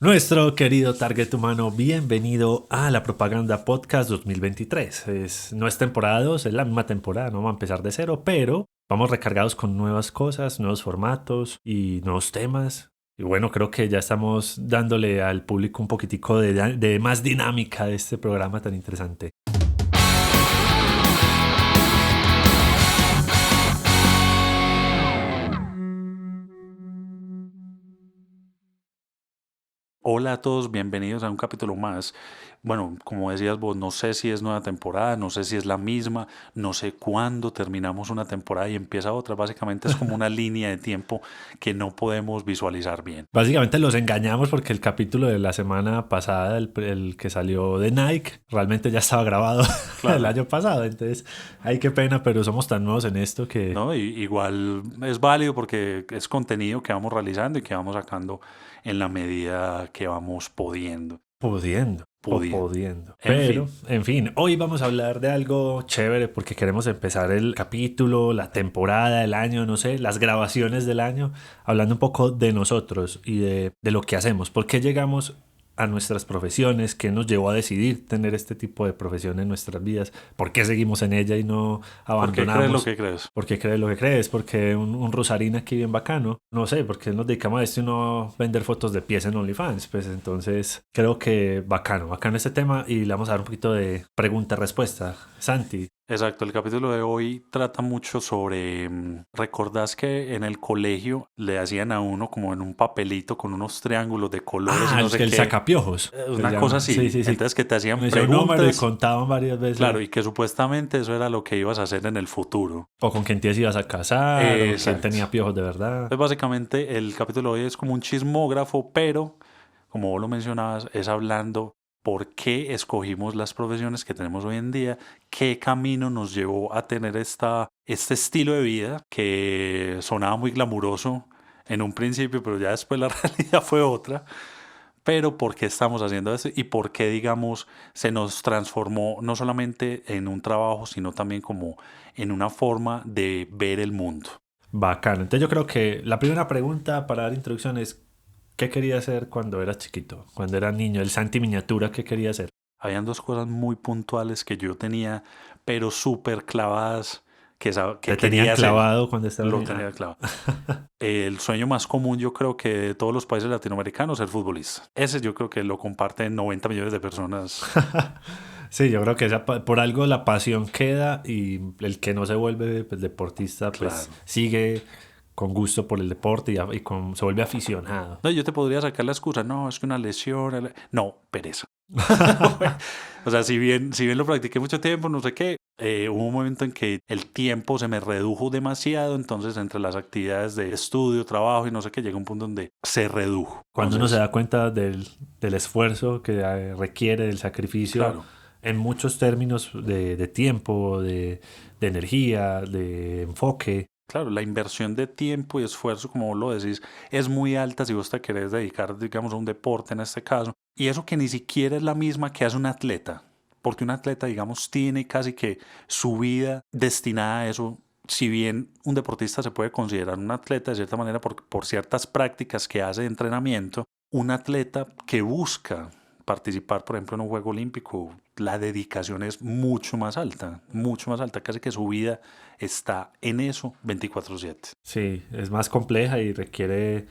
Nuestro querido target humano, bienvenido a la Propaganda Podcast 2023. No es temporada 2, es la misma temporada, no vamos a empezar de cero, pero vamos recargados con nuevas cosas, nuevos formatos y nuevos temas. Y bueno, creo que ya estamos dándole al público un poquitico de más dinámica de este programa tan interesante. Hola a todos, bienvenidos a un capítulo más. Bueno, como decías vos, no sé si es nueva temporada, no sé si es la misma, no sé cuándo terminamos una temporada y empieza otra. Básicamente es como una línea de tiempo que no podemos visualizar bien. Básicamente los engañamos porque el capítulo de la semana pasada, el que salió de Nike, realmente ya estaba grabado el Claro, año pasado. Entonces, ay, qué pena, pero somos tan nuevos en esto que ¿no? Igual es válido porque es contenido que vamos realizando y que vamos sacando en la medida que vamos pudiendo. pudiendo. O Pudiendo. pudiendo. En Pero, fin, en fin, hoy vamos a hablar de algo chévere porque queremos empezar el capítulo, la temporada, el año, no sé, las grabaciones del año, hablando un poco de nosotros y de lo que hacemos. ¿Por qué llegamos a nuestras profesiones? ¿Qué nos llevó a decidir tener este tipo de profesión en nuestras vidas? ¿Por qué seguimos en ella y no ¿por qué crees lo abandonamos? que crees? ¿Por qué crees lo que crees? Porque un rosarín aquí bien bacano. No sé, porque nos dedicamos a esto y no vender fotos de pies en OnlyFans. Pues entonces creo que bacano este tema y le vamos a dar un poquito de pregunta-respuesta. Santi. Exacto, el capítulo de hoy trata mucho sobre, ¿recordás que en el colegio le hacían a uno como en un papelito con unos triángulos de colores y Ah, no sé el qué? sacapiojos. Se Una cosa llama. Sí, así. sí, sí. Entonces que te hacían Me decía un número y preguntas, contaban varias veces. claro, y que supuestamente eso era lo que ibas a hacer en el futuro. O con quién te ibas a casar, o quién Exacto. tenía piojos de verdad. Entonces básicamente el capítulo de hoy es como un chismógrafo, pero como vos lo mencionabas, es hablando por qué escogimos las profesiones que tenemos hoy en día, qué camino nos llevó a tener este estilo de vida que sonaba muy glamuroso en un principio, pero ya después la realidad fue otra. Pero por qué estamos haciendo eso y por qué, digamos, se nos transformó no solamente en un trabajo, sino también como en una forma de ver el mundo. Bacano. Entonces yo creo que la primera pregunta para dar introducción es, ¿qué quería hacer cuando eras chiquito? Cuando era niño, el Santi miniatura, ¿qué quería hacer? Habían dos cosas muy puntuales que yo tenía, pero súper clavadas, que Te tenían quería hacer. clavado cuando estabas Lo niño. tenía clavado. El sueño más común, yo creo que de todos los países latinoamericanos, es ser futbolista. Ese yo creo que lo comparten 90 millones de personas. Sí, yo creo que por algo la pasión queda y el que no se vuelve pues, deportista pues Claro. sigue con gusto por el deporte y se vuelve aficionado. No, yo te podría sacar la excusa, no, es que una lesión. No, pereza. O sea, si bien lo practiqué mucho tiempo, no sé qué, hubo un momento en que el tiempo se me redujo demasiado, entonces entre las actividades de estudio, trabajo y no sé qué, llega un punto donde se redujo. Cuando uno se Entonces, da cuenta del esfuerzo que requiere, del sacrificio claro, en muchos términos de tiempo, de energía, de enfoque. claro, la inversión de tiempo y esfuerzo, como vos lo decís, es muy alta si vos te querés dedicar, digamos, a un deporte en este caso. Y eso que ni siquiera es la misma que hace un atleta, porque un atleta, digamos, tiene casi que su vida destinada a eso. Si bien un deportista se puede considerar un atleta de cierta manera por ciertas prácticas que hace de entrenamiento, un atleta que busca participar, por ejemplo, en un juego olímpico, la dedicación es mucho más alta, casi que su vida está en eso 24/7. Sí, es más compleja y requiere,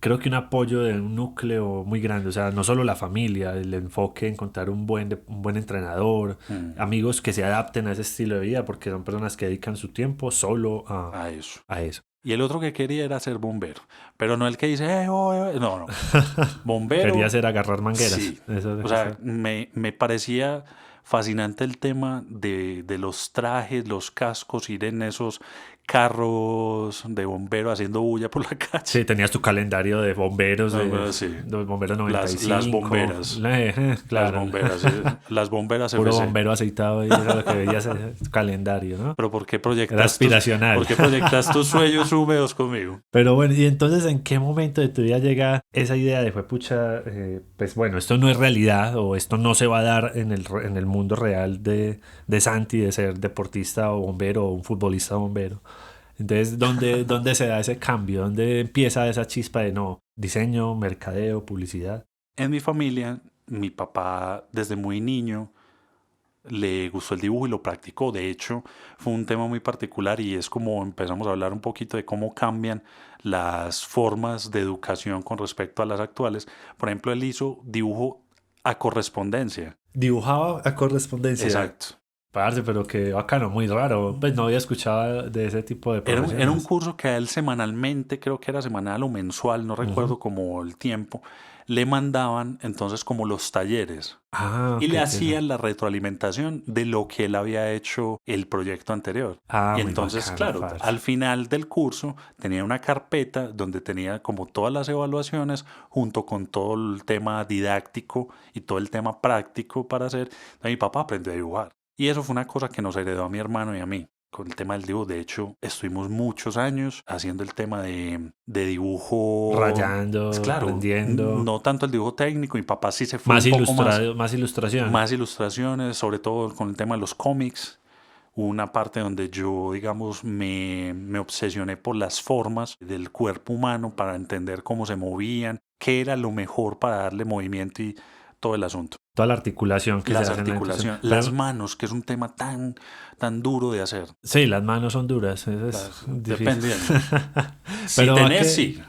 creo que un apoyo de un núcleo muy grande. O sea, no solo la familia, el enfoque, encontrar un buen entrenador, Mm, amigos que se adapten a ese estilo de vida, porque son personas que dedican su tiempo solo a eso. a eso. Y el otro que quería era ser bombero, pero no el que dice, oh, no, no, Quería bombero, hacer agarrar mangueras. sí. Eso es lo O que sea, me parecía fascinante el tema de los trajes, los cascos, ir en esos carros de bombero haciendo bulla por la calle. Sí, tenías tu calendario de bomberos, No, bueno, sí. de bomberos Las 95. bomberas. Las Claro, bomberas, sí. Las bomberas puro FC. bombero aceitado y era lo que veías en tu calendario, ¿no? Pero Era aspiracional. por qué proyectas tus sueños húmedos conmigo? Pero bueno, y entonces, ¿en qué momento de tu vida llega esa idea de, fue pucha, pues bueno, esto no es realidad o esto no se va a dar en el mundo real de Santi, de ser deportista o bombero o un futbolista bombero? Entonces, ¿dónde se da ese cambio? ¿Dónde empieza esa chispa de no, diseño, mercadeo, publicidad? En mi familia, mi papá desde muy niño le gustó el dibujo y lo practicó. De hecho, fue un tema muy particular y es como empezamos a hablar un poquito de cómo cambian las formas de educación con respecto a las actuales. Por ejemplo, él hizo dibujo a correspondencia. Dibujaba a correspondencia. Exacto. Parce, pero qué bacano, muy raro. Pues no había escuchado de ese tipo de Era un profesiones. curso que a él semanalmente, creo que era semanal o mensual, no recuerdo como el tiempo, le mandaban entonces como los talleres y Ok, le qué eso. hacían la retroalimentación de lo que él había hecho el proyecto anterior. Y Muy entonces, bacano, claro, parce. al final del curso tenía una carpeta donde tenía como todas las evaluaciones junto con todo el tema didáctico y todo el tema práctico para hacer. Entonces, mi papá aprendió a dibujar. Y eso fue una cosa que nos heredó a mi hermano y a mí con el tema del dibujo. De hecho, estuvimos muchos años haciendo el tema de dibujo. Pues Rayando, claro, aprendiendo. no tanto el dibujo técnico. Mi papá sí se fue un poco Más ilustración. más ilustraciones, sobre todo con el tema de los cómics. Hubo una parte donde yo, digamos, me obsesioné por las formas del cuerpo humano para entender cómo se movían, qué era lo mejor para darle movimiento y todo el asunto. Toda la articulación que se Las hace en la ilustración. articulaciones, las Pero manos, que es un tema tan duro de hacer. sí, las manos son duras. Eso es difícil. Dependiendo. Si Pero va tenés, que. sí.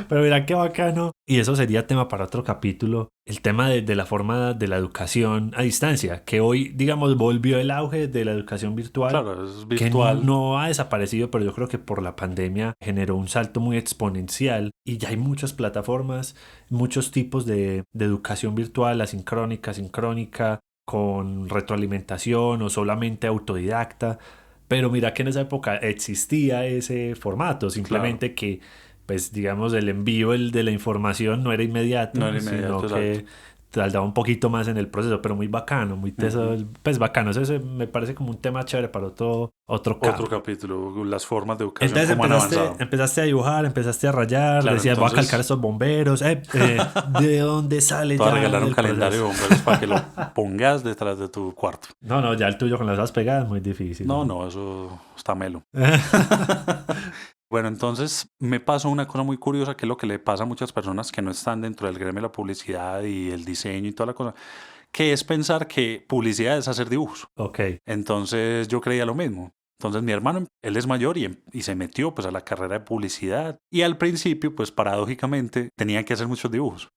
Pero mira qué bacano. Y eso sería tema para otro capítulo. El tema de la forma de la educación a distancia. Que hoy, digamos, volvió el auge de la educación virtual. Claro, es Que virtual. no ha desaparecido, pero yo creo que por la pandemia generó un salto muy exponencial. Y ya hay muchas plataformas, muchos tipos de educación virtual, asincrónica, sincrónica, con retroalimentación o solamente autodidacta. Pero mira que en esa época existía ese formato, Claro. simplemente que, pues digamos, el envío de la información no era No inmediato, era sino inmediato, exacto. que tardaba un poquito más en el proceso, pero muy bacano, muy teso, Ujú. pues bacano. Ese me parece como un tema chévere para otro Otro cap. capítulo, las formas de educación, Entonces cómo han avanzado. empezaste a dibujar, empezaste a rayar, Claro, decías, voy a calcar entonces estos bomberos, ¿de dónde sale te voy a ya regalar un el calendario de proceso? bomberos para que lo pongas detrás de tu cuarto. No, no, ya el tuyo con las hojas pegadas muy difícil, No, ¿no? no, eso está melo. Bueno, entonces me pasó una cosa muy curiosa que es lo que le pasa a muchas personas que no están dentro del gremio de la publicidad y el diseño y toda la cosa, que es pensar que publicidad es hacer dibujos. Ok. Entonces yo creía lo mismo. Entonces mi hermano, él es mayor y se metió pues a la carrera de publicidad. Y al principio, pues paradójicamente, tenía que hacer muchos dibujos.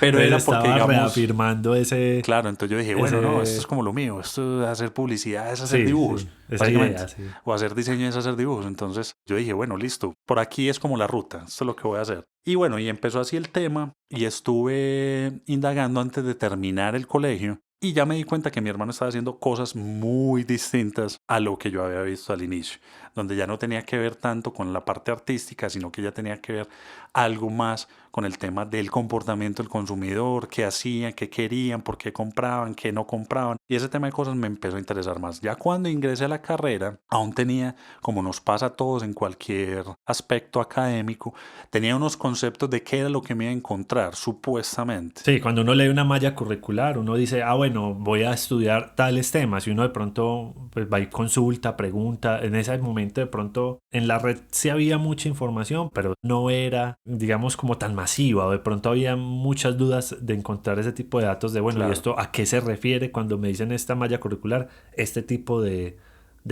Pero Entonces era porque, estaba digamos, reafirmando claro, entonces yo dije, bueno, no, esto es ese, como lo mío. Esto de hacer publicidad es hacer sí, dibujos, sí, esa básicamente. idea, sí. O hacer diseño es hacer dibujos. Entonces yo dije, bueno, listo, por aquí es como la ruta. Esto es lo que voy a hacer. Y bueno, y empezó así el tema y estuve indagando antes de terminar el colegio. Y ya me di cuenta que mi hermano estaba haciendo cosas muy distintas a lo que yo había visto al inicio, donde ya no tenía que ver tanto con la parte artística, sino que ya tenía que ver algo más con el tema del comportamiento del consumidor, qué hacían, qué querían, por qué compraban, qué no compraban. Y ese tema de cosas me empezó a interesar más. Ya cuando ingresé a la carrera, aún tenía, como nos pasa a todos en cualquier aspecto académico, tenía unos conceptos de qué era lo que me iba a encontrar, supuestamente. Sí, cuando uno lee una malla curricular, uno dice, bueno, voy a estudiar tales temas y uno de pronto pues, va y consulta, pregunta. En ese momento de pronto en la red sí había mucha información, pero no era, digamos, como tan masiva o de pronto había muchas dudas de encontrar ese tipo de datos de, bueno, ¿y Claro, esto a qué se refiere cuando me dicen esta malla curricular? Este tipo de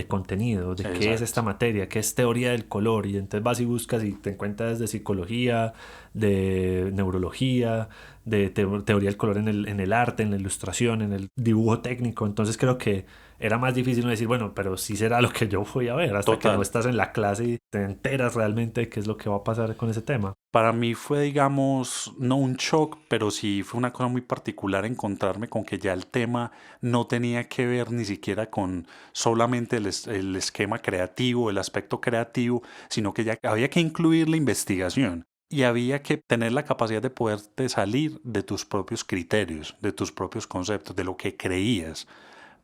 contenido, de qué es esta exacto, materia, qué es teoría del color y entonces vas y buscas y te encuentras de psicología, de neurología, de teoría del color en el arte, en la ilustración, en el dibujo técnico. Entonces creo que era más difícil no decir, bueno, pero sí será lo que yo voy a ver, hasta que no total. estás en la clase y te enteras realmente de qué es lo que va a pasar con ese tema. Para mí fue, digamos, no un shock, pero sí fue una cosa muy particular encontrarme con que ya el tema no tenía que ver ni siquiera con solamente el esquema creativo, el aspecto creativo, sino que ya había que incluir la investigación y había que tener la capacidad de poderte salir de tus propios criterios, de tus propios conceptos, de lo que creías,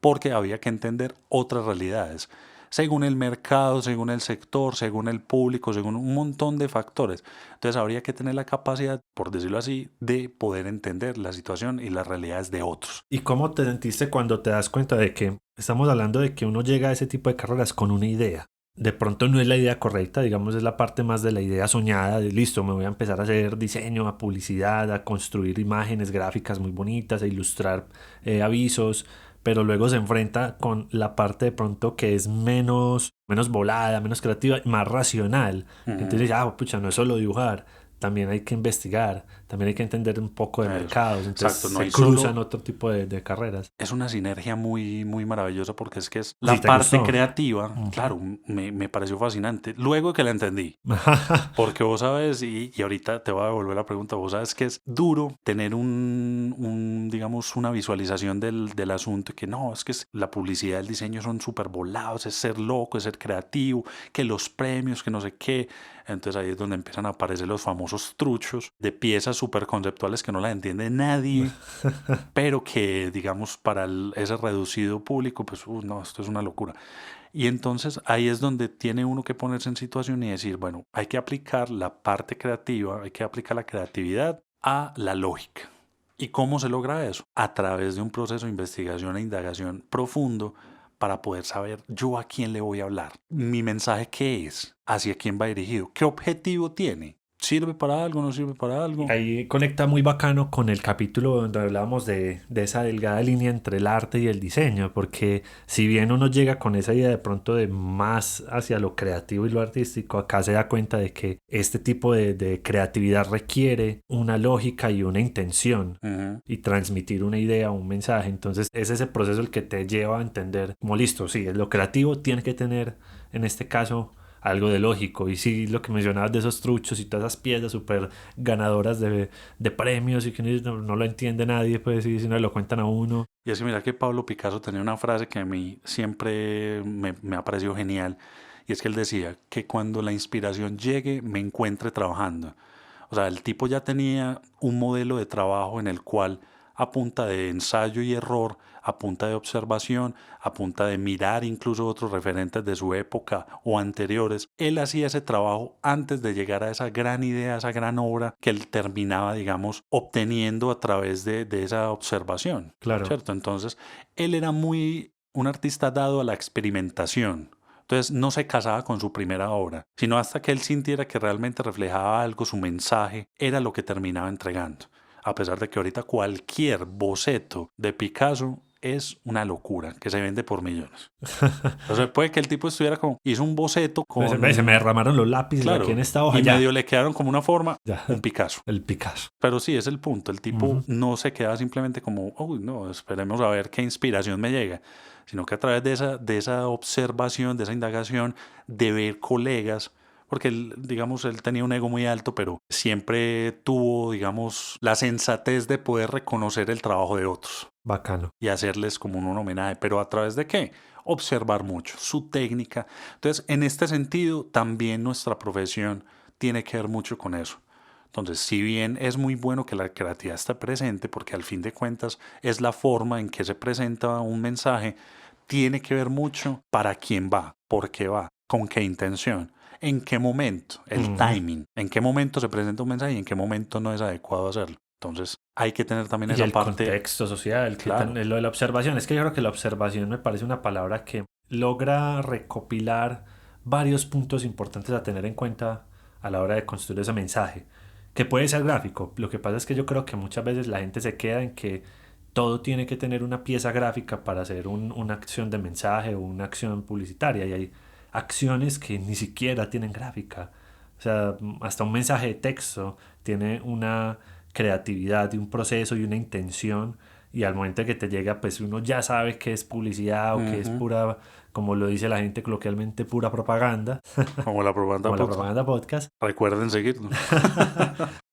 porque había que entender otras realidades según el mercado, según el sector, según el público, según un montón de factores. Entonces habría que tener la capacidad, por decirlo así, de poder entender la situación y las realidades de otros. ¿Y cómo te sentiste cuando te das cuenta de que estamos hablando de que uno llega a ese tipo de carreras con una idea? de pronto no es la idea correcta, digamos, es la parte más de la idea soñada, de listo, me voy a empezar a hacer diseño, a publicidad, a construir imágenes gráficas muy bonitas, a ilustrar avisos, pero luego se enfrenta con la parte de pronto que es menos volada, menos creativa, más racional. Entonces, Ujú. pucha, no es solo dibujar, también hay que investigar, también hay que entender un poco de Eso. mercados, entonces Exacto, no se hay cruzan solo. otro tipo de carreras. Es una sinergia muy, muy maravillosa porque es Si la te parte gustó. creativa, Ujú. claro, me pareció fascinante. Luego que la entendí, porque vos sabes, y ahorita te voy a devolver la pregunta, vos sabes que es duro tener digamos, una visualización del asunto, que no, la publicidad, el diseño son súper volados, es ser loco, es ser creativo, que los premios, que no sé qué. Entonces ahí es donde empiezan a aparecer los famosos truchos de piezas súper conceptuales que no las entiende nadie, pero que, digamos, para ese reducido público, pues, no, esto es una locura. Y entonces ahí es donde tiene uno que ponerse en situación y decir, bueno, hay que aplicar la parte creativa, hay que aplicar la creatividad a la lógica. ¿Y cómo se logra eso? A través de un proceso de investigación e indagación profundo para poder saber yo a quién le voy a hablar, mi mensaje qué es, hacia quién va dirigido, qué objetivo tiene, sirve para algo, no sirve para algo. Ahí conecta muy bacano con el capítulo donde hablábamos de esa delgada línea entre el arte y el diseño, porque si bien uno llega con esa idea de pronto de más hacia lo creativo y lo artístico, acá se da cuenta de que este tipo de creatividad requiere una lógica y una intención Ujú. y transmitir una idea o un mensaje. Entonces es ese proceso el que te lleva a entender como listo, sí, lo creativo tiene que tener en este caso algo de lógico. Y sí, lo que mencionabas de esos truchos y todas esas piezas súper ganadoras de premios y que no lo entiende nadie, pues sí, si no lo cuentan a uno. Y es que mira que Pablo Picasso tenía una frase que a mí siempre me ha parecido genial, y es que él decía que cuando la inspiración llegue me encuentre trabajando. O sea, el tipo ya tenía un modelo de trabajo en el cual a punta de ensayo y error, a punta de observación, a punta de mirar incluso otros referentes de su época o anteriores, él hacía ese trabajo antes de llegar a esa gran idea, a esa gran obra que él terminaba, digamos, obteniendo a través de esa observación, Claro. ¿cierto? Entonces, él era un artista dado a la experimentación. Entonces no se casaba con su primera obra, sino hasta que él sintiera que realmente reflejaba algo, su mensaje era lo que terminaba entregando. A pesar de que ahorita cualquier boceto de Picasso es una locura, que se vende por millones. O sea, puede que el tipo estuviera como, hizo un boceto Se me con, derramaron los lápices aquí en claro, esta hoja, y medio ya, le quedaron como una forma, ya, un Picasso. el Picasso. Pero sí, es el punto. El tipo Ujú. no se queda simplemente como, uy, no, esperemos a ver qué inspiración me llega, sino que a través de esa observación, de esa indagación, de ver colegas, porque él, digamos, él tenía un ego muy alto, pero siempre tuvo, digamos, la sensatez de poder reconocer el trabajo de otros Bacano. y hacerles como un homenaje. ¿Pero a través de qué? Observar mucho, su técnica. Entonces, en este sentido, también nuestra profesión tiene que ver mucho con eso. Entonces, si bien es muy bueno que la creatividad esté presente, porque al fin de cuentas es la forma en que se presenta un mensaje, tiene que ver mucho para quién va, por qué va, con qué intención, en qué momento, el Ujú. timing, en qué momento se presenta un mensaje y en qué momento no es adecuado hacerlo. Entonces, hay que tener también Y esa el parte, contexto social, claro. lo de la observación, es que yo creo que la observación me parece una palabra que logra recopilar varios puntos importantes a tener en cuenta a la hora de construir ese mensaje, que puede ser gráfico. Lo que pasa es que yo creo que muchas veces la gente se queda en que todo tiene que tener una pieza gráfica para hacer una acción de mensaje o una acción publicitaria, y hay acciones que ni siquiera tienen gráfica. O sea, hasta un mensaje de texto tiene una creatividad y un proceso y una intención, y al momento que te llega pues uno ya sabe que es publicidad o que es Ujú. pura, como lo dice la gente coloquialmente, pura propaganda, Como la propaganda como la podcast. propaganda podcast. Recuerden seguirnos.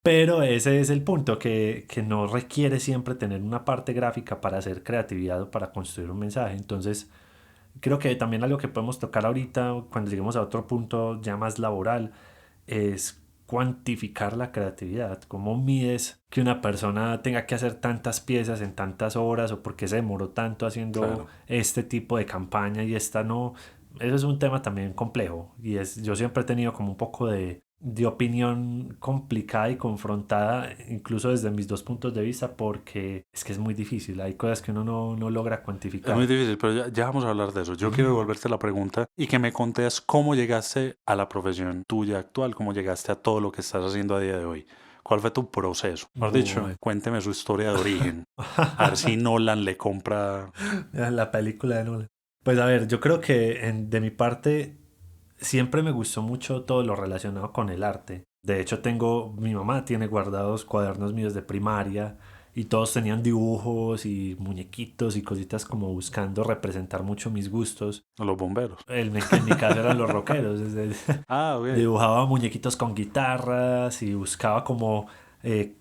Pero ese es el punto, que no requiere siempre tener una parte gráfica para hacer creatividad o para construir un mensaje. Entonces creo que también algo que podemos tocar ahorita cuando lleguemos a otro punto ya más laboral es cuantificar la creatividad. ¿Cómo mides que una persona tenga que hacer tantas piezas en tantas horas o por qué se demoró tanto haciendo Claro. este tipo de campaña y esta no? Eso es un tema también complejo, y yo siempre he tenido como un poco de opinión complicada y confrontada, incluso desde mis dos puntos de vista, porque es que es muy difícil. Hay cosas que uno no logra Es muy cuantificar. difícil, pero ya vamos a hablar de eso. Yo quiero devolverte la pregunta y que me contes cómo llegaste a la profesión tuya actual, cómo llegaste a todo lo que estás haciendo a día de hoy. ¿Cuál fue tu proceso? Mejor dicho, Bueno. cuénteme su historia de origen. A ver si Nolan le compra. La película de Nolan. Pues a ver, yo creo que de mi parte siempre me gustó mucho todo lo relacionado con el arte. De hecho, mi mamá tiene guardados cuadernos míos de primaria y todos tenían dibujos y muñequitos y cositas como buscando representar mucho mis gustos. Los bomberos. En mi caso eran los rockeros. Ah, ok. Dibujaba muñequitos con guitarras y buscaba como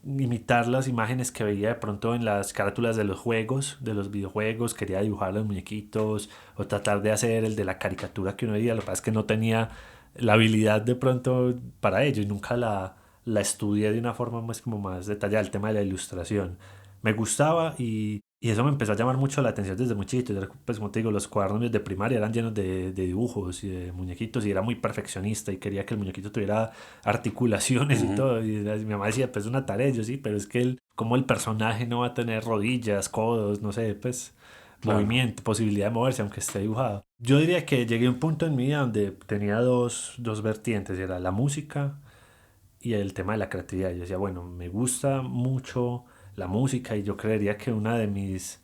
imitar las imágenes que veía de pronto en las carátulas de los juegos, de los videojuegos. Quería dibujar los muñequitos o tratar de hacer el de la caricatura que uno veía. Lo que pasa es que no tenía la habilidad de pronto para ello y nunca la estudié de una forma más como más detallada, el tema de la ilustración. Me gustaba y eso me empezó a llamar mucho la atención desde muy chiquito. Pues como te digo, los cuadernos míos de primaria eran llenos de dibujos y de muñequitos y era muy perfeccionista y quería que el muñequito tuviera articulaciones y Ujú, todo. Y mi mamá decía, pues es una tarea, y yo sí, pero es que como el personaje no va a tener rodillas, codos, no sé, pues claro. movimiento, posibilidad de moverse aunque esté dibujado. Yo diría que llegué a un punto en mi vida donde tenía dos vertientes, era la música y el tema de la creatividad. Yo decía, bueno, me gusta mucho la música y yo creería que una de mis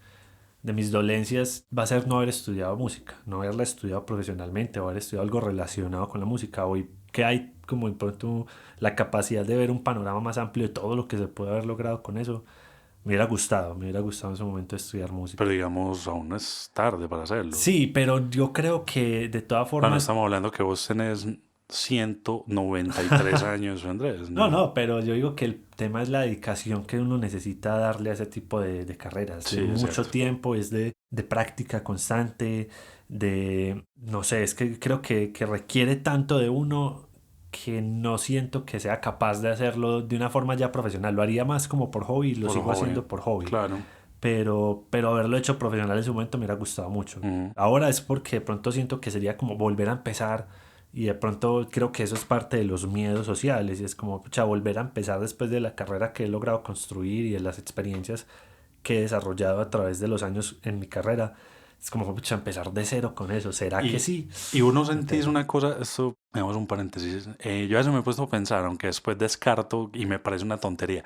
dolencias va a ser no haber estudiado música, no haberla estudiado profesionalmente o haber estudiado algo relacionado con la música. Hoy que hay como de pronto la capacidad de ver un panorama más amplio de todo lo que se puede haber logrado con eso, me hubiera gustado en ese momento estudiar música. Pero digamos, aún no es tarde para hacerlo. Sí, pero yo creo que de todas Bueno, formas, estamos hablando que vos tenés 193 años, Andrés, no, ¿no? no, pero yo digo que el tema es la dedicación que uno necesita darle a ese tipo de carreras, de Sí, es mucho cierto. tiempo, es de práctica constante, no sé, es que creo que requiere tanto de uno que no siento que sea capaz de hacerlo de una forma ya profesional. Lo haría más como por hobby y lo Por sigo hobby. haciendo por hobby, Claro. pero haberlo hecho profesional en su momento me hubiera gustado mucho. Ujú. Ahora es porque de pronto siento que sería como volver a empezar y de pronto creo que eso es parte de los miedos sociales y es como, pucha, volver a empezar después de la carrera que he logrado construir y de las experiencias que he desarrollado a través de los años en mi carrera. Es como, pucha, empezar de cero con eso. ¿Será que Y, sí? y uno Me sentís temo. una cosa, esto, digamos un paréntesis, yo a veces me he puesto a pensar, aunque después descarto y me parece una tontería,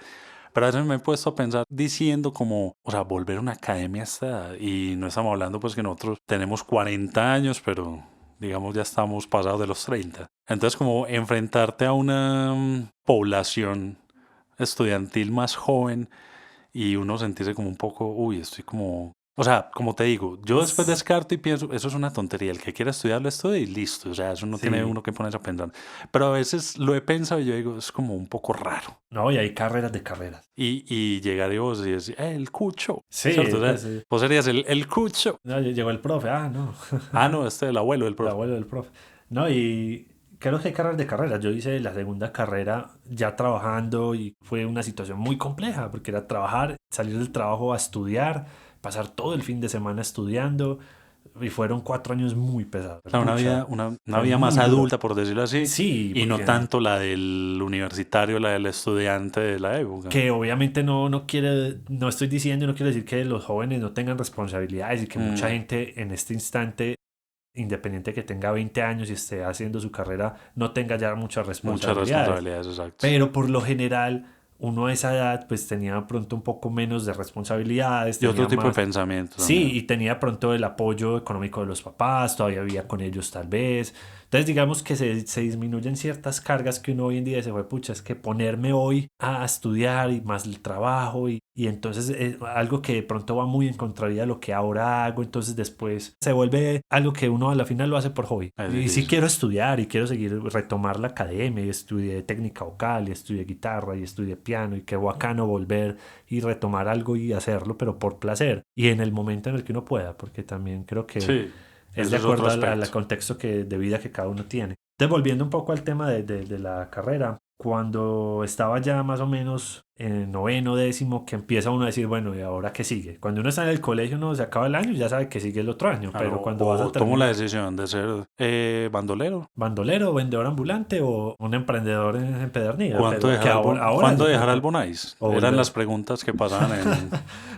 pero a veces me he puesto a pensar diciendo como, o sea, volver a una academia a esta edad, y no estamos hablando pues que nosotros tenemos 40 años, pero digamos ya estamos pasados de los 30. Entonces como enfrentarte a una población estudiantil más joven y uno sentirse como un poco, uy, estoy como... O sea, como te digo, yo después S- descarto y pienso, eso es una tontería, el que quiera estudiar lo estudia y listo, o sea, eso no tiene Sí. uno que ponerse a pensar. Pero a veces lo he pensado y yo digo, es como un poco raro. No, y hay carreras de carreras. Y llegar y vos y decir, el cucho, ¿cierto? Sí, O sea, pues vos serías el cucho. no, llegó el profe. Ah, no. Ah, no, este es el abuelo del El profe. abuelo del profe. No, y creo que hay carreras de carreras. Yo hice la segunda carrera ya trabajando y fue una situación muy compleja porque era trabajar, salir del trabajo a estudiar, pasar todo el fin de semana estudiando y fueron 4 años muy pesados. O sea, Pucha, una fue vida más muy duro. adulta, por decirlo así, Sí, y no porque tanto la del universitario, la del estudiante de la época. que obviamente no quiere, no estoy diciendo, no quiero decir que los jóvenes no tengan responsabilidades y que mucha Mm, gente en este instante independiente que tenga 20 años y esté haciendo su carrera, no tenga ya muchas muchas responsabilidades. responsabilidades, exacto. Pero por lo general, uno a esa edad pues tenía pronto un poco menos de responsabilidades, Y otro tenía tipo de más. pensamiento Sí, también. y tenía pronto el apoyo económico de los papás, todavía vivía con ellos tal vez. Entonces digamos que se disminuyen ciertas cargas que uno hoy en día se fue, pucha, es que ponerme hoy a estudiar y más el trabajo y entonces es algo que de pronto va muy en contravía de lo que ahora hago, entonces después se vuelve algo que uno a la final lo hace por hobby. Es Y sí difícil. quiero estudiar y quiero seguir, retomar la academia y estudié técnica vocal y estudié guitarra y estudié piano y qué bacano volver y retomar algo y hacerlo, pero por placer y en el momento en el que uno pueda, porque también creo que Sí, es de ese es otro acuerdo al aspecto. contexto de vida que cada uno tiene. Entonces, volviendo un poco al tema de la carrera, cuando estaba ya más o menos en noveno, décimo, que empieza uno a decir, bueno, ¿y ahora qué sigue? Cuando uno está en el colegio, uno se acaba el año y ya sabe que sigue el otro año, pero cuando vas a O tomo la terminar, decisión de ser bandolero. bandolero, vendedor ambulante o un emprendedor en empedernida, ¿Cuánto pero que dejar ahora ¿cuándo yo dejar creo al que... Bonais? O Eran volver. las preguntas que pasaban en...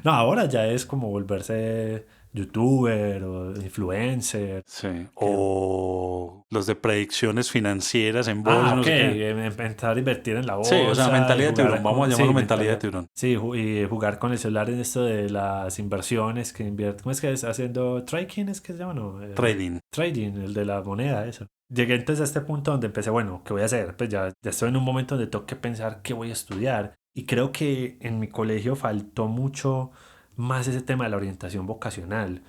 No, ahora ya es como volverse youtuber o influencer. Sí. Que... O los de predicciones financieras en bolsa, Ah, no ok, sé qué. empezar a invertir en la Sí, o sea, bolsa y mentalidad de tiburón. jugar Vamos a con... llamarlo Sí, mentalidad de mentalidad. tiburón. Sí, y jugar con el celular en esto de las inversiones que invierte. ¿Cómo es que es? Haciendo trading, ¿es que se llama? No, Trading. trading, el de la moneda, eso. Llegué entonces a este punto donde empecé, bueno, ¿qué voy a hacer? Pues ya estoy en un momento donde tengo que pensar qué voy a estudiar. Y creo que en mi colegio faltó mucho más ese tema de la orientación vocacional,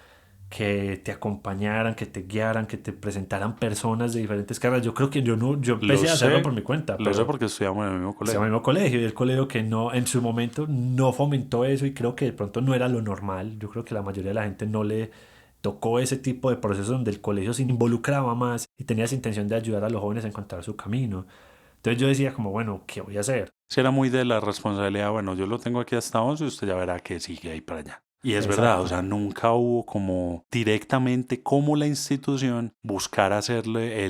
que te acompañaran, que te guiaran, que te presentaran personas de diferentes carreras. Yo creo que yo Lo empecé a hacerlo sé, por mi cuenta, lo sé pero porque estudiamos en el mismo se llama colegio. el mismo colegio y el colegio que no, en su momento no fomentó eso y creo que de pronto no era lo normal. Yo creo que la mayoría de la gente no le tocó ese tipo de procesos donde el colegio se involucraba más y tenía esa intención de ayudar a los jóvenes a encontrar su camino. Entonces yo decía como, bueno, ¿qué voy a hacer? Sí, era muy de la responsabilidad, bueno, yo lo tengo aquí hasta 11 y usted ya verá que sigue ahí para allá. Y es verdad, o Exacto. sea, nunca hubo como directamente como la institución buscar hacerle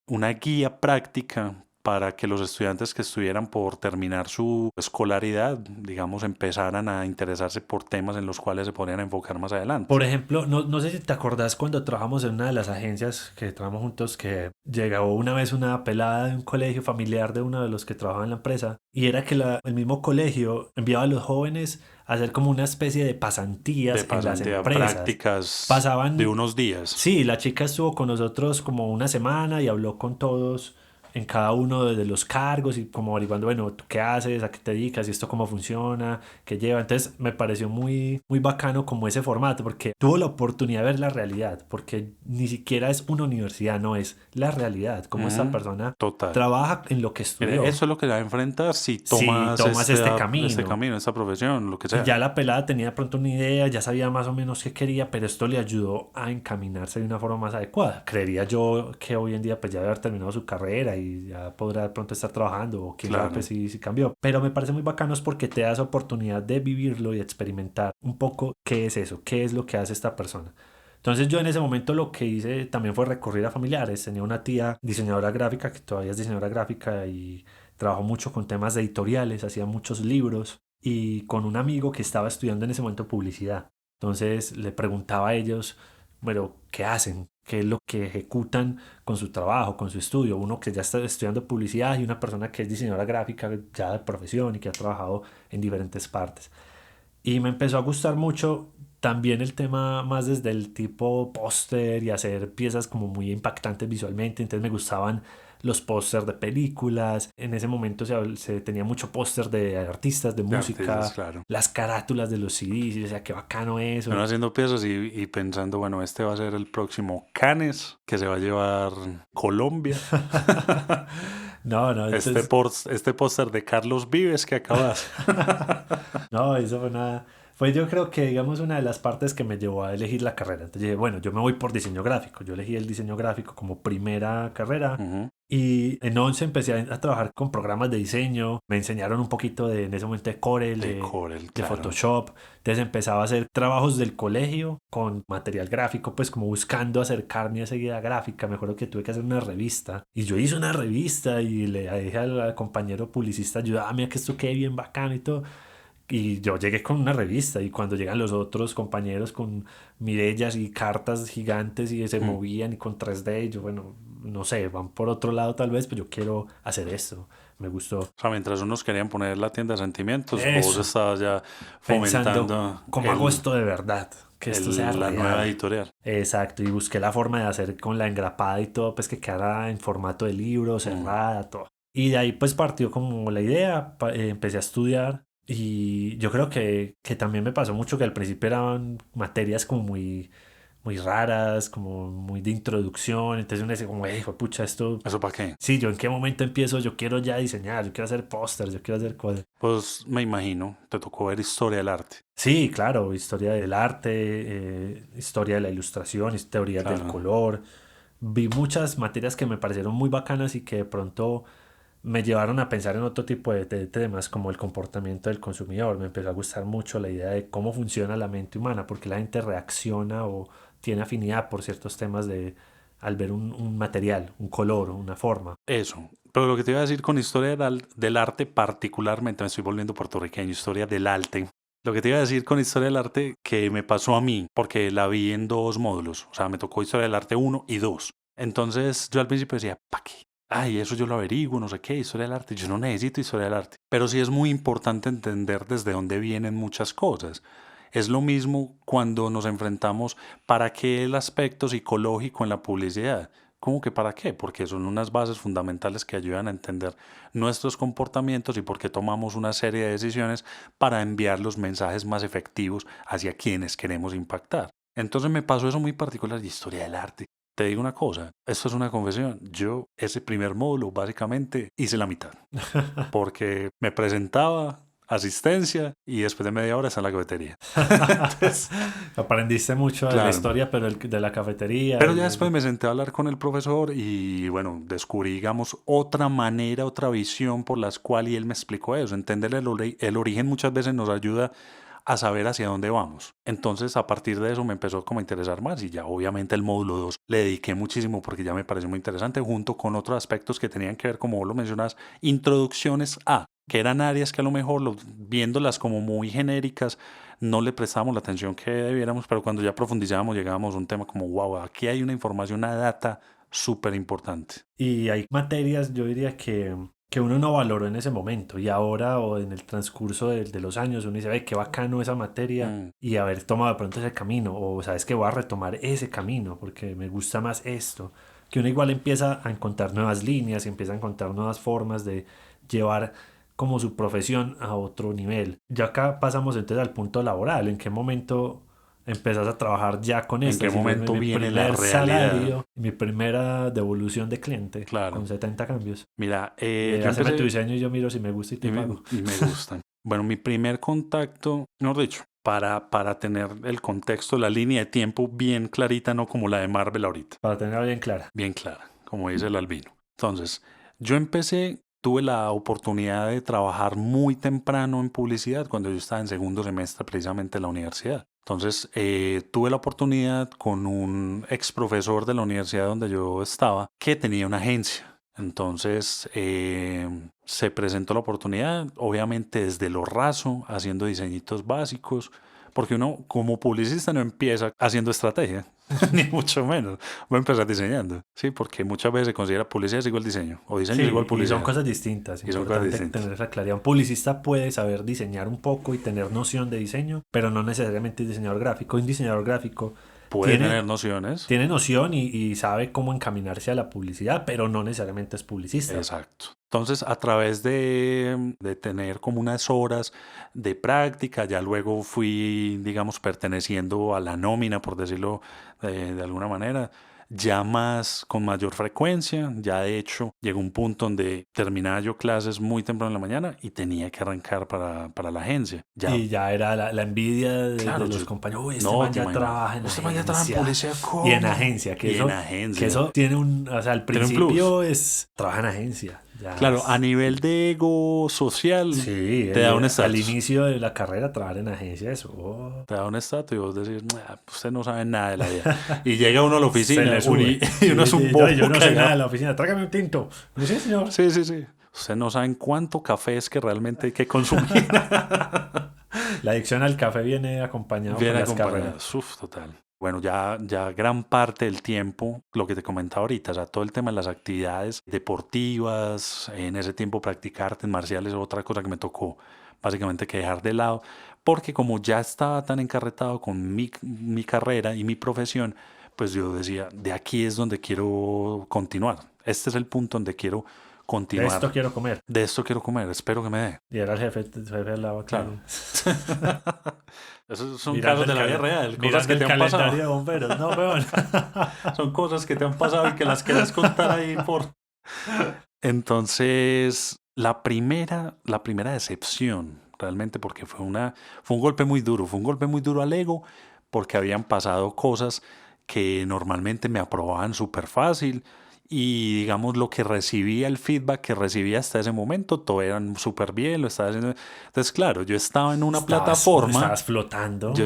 una guía práctica para que los estudiantes que estuvieran por terminar su escolaridad, digamos, empezaran a interesarse por temas en los cuales se podrían enfocar más adelante. Por ejemplo, no sé si te acordás cuando trabajamos en una de las agencias que trabajamos juntos, que llegó una vez una pelada de un colegio familiar de uno de los que trabajaba en la empresa, y era que el mismo colegio enviaba a los jóvenes a hacer como una especie de De pasantías en las pasantía, empresas. prácticas de Pasaban, unos días. sí, la chica estuvo con nosotros como una semana y habló con todos en cada uno de los cargos y como averiguando, bueno, ¿tú qué haces? ¿A qué te dedicas? ¿Y esto cómo funciona? ¿Qué lleva? Entonces me pareció muy bacano como ese formato porque tuvo la oportunidad de ver la realidad, porque ni siquiera es una universidad, no es la realidad, cómo esta Ujú, persona total. trabaja en lo que Mire, estudió. eso es lo que va a enfrentar si Si tomas tomas este camino. camino, esta profesión, lo que Y sea. ya la pelada tenía de pronto una idea, ya sabía más o menos qué quería, pero esto le ayudó a encaminarse de una forma más adecuada. Creería yo que hoy en día pues ya debe haber terminado su carrera y ya podrá de pronto estar trabajando o quién sabe pues Claro. si cambió. Pero me parece muy bacano es porque te da esa oportunidad de vivirlo y experimentar un poco qué es eso, qué es lo que hace esta persona. Entonces yo en ese momento lo que hice también fue recurrir a familiares. Tenía una tía diseñadora gráfica que todavía es diseñadora gráfica y trabajó mucho con temas de editoriales, hacía muchos libros y con un amigo que estaba estudiando en ese momento publicidad. Entonces le preguntaba a ellos, bueno, ¿qué hacen? ¿Qué es lo que ejecutan con su trabajo, con su estudio? Uno que ya está estudiando publicidad y una persona que es diseñadora gráfica ya de profesión y que ha trabajado en diferentes partes. Y me empezó a gustar mucho también el tema más desde el tipo póster y hacer piezas como muy impactantes visualmente. Entonces me gustaban los pósters de películas. En ese momento se tenía mucho póster de artistas, de De artistas, música, claro. las carátulas de los CDs. Y decía, qué bacano Uno eso. haciendo piezas y pensando, bueno, este va a ser el próximo Cannes que se va a llevar Colombia. No, entonces... Este póster de Carlos Vives que acabas. No, eso fue nada. Fue yo creo que, digamos, una de las partes que me llevó a elegir la carrera. Entonces dije, bueno, yo me voy por diseño gráfico. Yo elegí el diseño gráfico como primera carrera. Ujú. Y en 11 empecé a trabajar con programas de diseño. Me enseñaron un poquito en ese momento de Corel, De Corel, de claro. Photoshop. Entonces empezaba a hacer trabajos del colegio con material gráfico, pues como buscando acercarme a esa idea gráfica. Me acuerdo que tuve que hacer una revista. Y yo hice una revista y le dije al compañero publicista, ayúdame a que esto quede bien bacano y todo. Y yo llegué con una revista y cuando llegan los otros compañeros con mirellas y cartas gigantes y se Mm. movían y con 3D, y yo, bueno, no sé, van por otro lado tal vez, pero yo quiero hacer esto. Me gustó. O sea, mientras unos querían poner la tienda de sentimientos, vos Eso, estabas ya pensando, fomentando ¿cómo hago esto de verdad? Que esto sea la nueva real. editorial. Exacto, y busqué la forma de hacer con la engrapada y todo, pues que quedara en formato de libro, Mm. cerrada, todo. Y de ahí pues partió como la idea, empecé a estudiar y yo creo que también me pasó mucho que al principio eran materias como muy raras, como muy de introducción, entonces uno dice como, hijo pucha, esto, ¿Eso para qué? sí, yo en qué momento empiezo, yo quiero ya diseñar, yo quiero hacer pósters, yo quiero hacer cosas. Pues me imagino, te tocó ver historia del arte. Sí, claro, historia del arte, historia de la ilustración, teorías del Claro. color. Vi muchas materias que me parecieron muy bacanas y que de pronto me llevaron a pensar en otro tipo de temas como el comportamiento del consumidor. Me empezó a gustar mucho la idea de cómo funciona la mente humana, porque la gente reacciona o tiene afinidad por ciertos temas de al ver un material, un color, una forma. Eso. Pero lo que te iba a decir con historia del arte, particularmente, me estoy volviendo puertorriqueño, historia del arte. Lo que te iba a decir con historia del arte que me pasó a mí, porque la vi en dos módulos. O sea, me tocó historia del arte 1 y 2. Entonces yo al principio decía, ¿para qué? Ay, eso yo lo averiguo, no sé qué, historia del arte. Yo no necesito historia del arte. Pero sí es muy importante entender desde dónde vienen muchas cosas. Es lo mismo cuando nos enfrentamos para qué el aspecto psicológico en la publicidad. ¿Cómo que para qué? Porque son unas bases fundamentales que ayudan a entender nuestros comportamientos y por qué tomamos una serie de decisiones para enviar los mensajes más efectivos hacia quienes queremos impactar. Entonces me pasó eso muy particular de historia del arte. Te digo una cosa, esto es una confesión. Yo ese primer módulo básicamente hice la mitad porque me presentaba, asistencia y después de media hora está en la cafetería. Entonces, Aprendiste mucho de la claro. historia, pero de la cafetería. Pero ya después me senté a hablar con el profesor y bueno, descubrí, digamos, otra manera, otra visión por la cual y él me explicó eso. Entender el origen muchas veces nos ayuda a saber hacia dónde vamos. Entonces, a partir de eso me empezó como a interesar más y ya obviamente el módulo 2 le dediqué muchísimo porque ya me pareció muy interesante junto con otros aspectos que tenían que ver, como vos lo mencionas, introducciones a, que eran áreas que a lo mejor viéndolas como muy genéricas no le prestamos la atención que debiéramos, pero cuando ya profundizábamos llegábamos a un tema como, wow, aquí hay una información, una data súper importante. Y hay materias, yo diría que uno no valoró en ese momento y ahora o en el transcurso de los años uno dice, ay, qué bacano esa materia y haber tomado de pronto ese camino o sabes que voy a retomar ese camino porque me gusta más esto, que uno igual empieza a encontrar nuevas líneas y empieza a encontrar nuevas formas de llevar como su profesión a otro nivel. Ya acá pasamos entonces al punto laboral, ¿en qué momento empezás a trabajar ya con ¿En esto? qué Es decir, momento mi viene la primer realidad? salario, mi primera devolución de cliente Claro. con 70 cambios. Mira, yo Haceme tu empecé diseño y yo miro si me gusta y te pago. y me gustan. Bueno, mi primer contacto, mejor dicho, para tener el contexto, la línea de tiempo bien clarita, no como la de Marvel ahorita, Para tenerla bien clara. bien clara, como dice el albino. Entonces, yo empecé, tuve la oportunidad de trabajar muy temprano en publicidad cuando yo estaba en segundo semestre precisamente de la universidad. Entonces, tuve la oportunidad con un ex profesor de la universidad donde yo estaba que tenía una agencia. Entonces se presentó la oportunidad, obviamente desde lo raso, haciendo diseñitos básicos, porque uno como publicista no empieza haciendo estrategia, ni mucho menos, va a empezar diseñando, ¿sí? Porque muchas veces se considera publicidad es igual diseño, o diseño es igual Sí, y son publicidad, cosas distintas. y son cosas Importante distintas. tener esa claridad. Un publicista puede saber diseñar un poco y tener noción de diseño, pero no necesariamente es diseñador gráfico. Un diseñador gráfico Puede tiene, tener nociones. tiene noción y sabe cómo encaminarse a la publicidad, pero no necesariamente es publicista. Exacto. Entonces, a través de tener como unas horas de práctica, ya luego fui, digamos, perteneciendo a la nómina, por decirlo de alguna manera, ya más, con mayor frecuencia. Ya de hecho, llegó un punto donde terminaba yo clases muy temprano en la mañana y tenía que arrancar para la agencia. Ya, Y ya era la envidia claro, de los compañeros. Uy, este no man te ya imaginas. trabaja en Usted mañana trabaja en agencia. publicidad, ¿cómo? Y en agencia, Y en agencia. que eso tiene o sea, al Tiene un principio es, trabaja en agencia. Ya Claro, a nivel de ego social, sí, te da un al estatus. inicio de la carrera trabajar en agencia, eso. Te da un estatus y vos decís, "Nah, usted no sabe nada de la vida". Y llega uno a la Se oficina le sube. y uno es un bobo. Yo no sé callado. nada de la oficina. Tráigame un tinto. No sé, señor. Sí, sí, sí. Usted no sabe en cuánto café es que realmente hay que consumir. La adicción al café viene acompañado Bien con las acompañado. carreras. Uf, total. Bueno, ya gran parte del tiempo, lo que te comentaba ahorita, o sea, todo el tema de las actividades deportivas, en ese tiempo practicar artes marciales, otra cosa que me tocó básicamente que dejar de lado, porque como ya estaba tan encarretado con mi carrera y mi profesión, pues yo decía, de aquí es donde quiero continuar. Este es el punto donde quiero De continuar. esto quiero comer. De esto quiero comer, espero que me dé. Y era el jefe al lado. Claro. Esos son Mirando casos de la vida real, cosas que el te han pasado. calendario de bomberos. No, weón. Son cosas que te han pasado y que las quieras contar ahí por... Entonces, la primera decepción, realmente, porque fue un golpe muy duro, fue un golpe muy duro al ego, porque habían pasado cosas que normalmente me aprobaban súper fácil y digamos lo que recibía, el feedback que recibía hasta ese momento, todo era súper bien, lo estaba haciendo. Entonces, claro, yo estaba en una plataforma. Estabas flotando. Yo,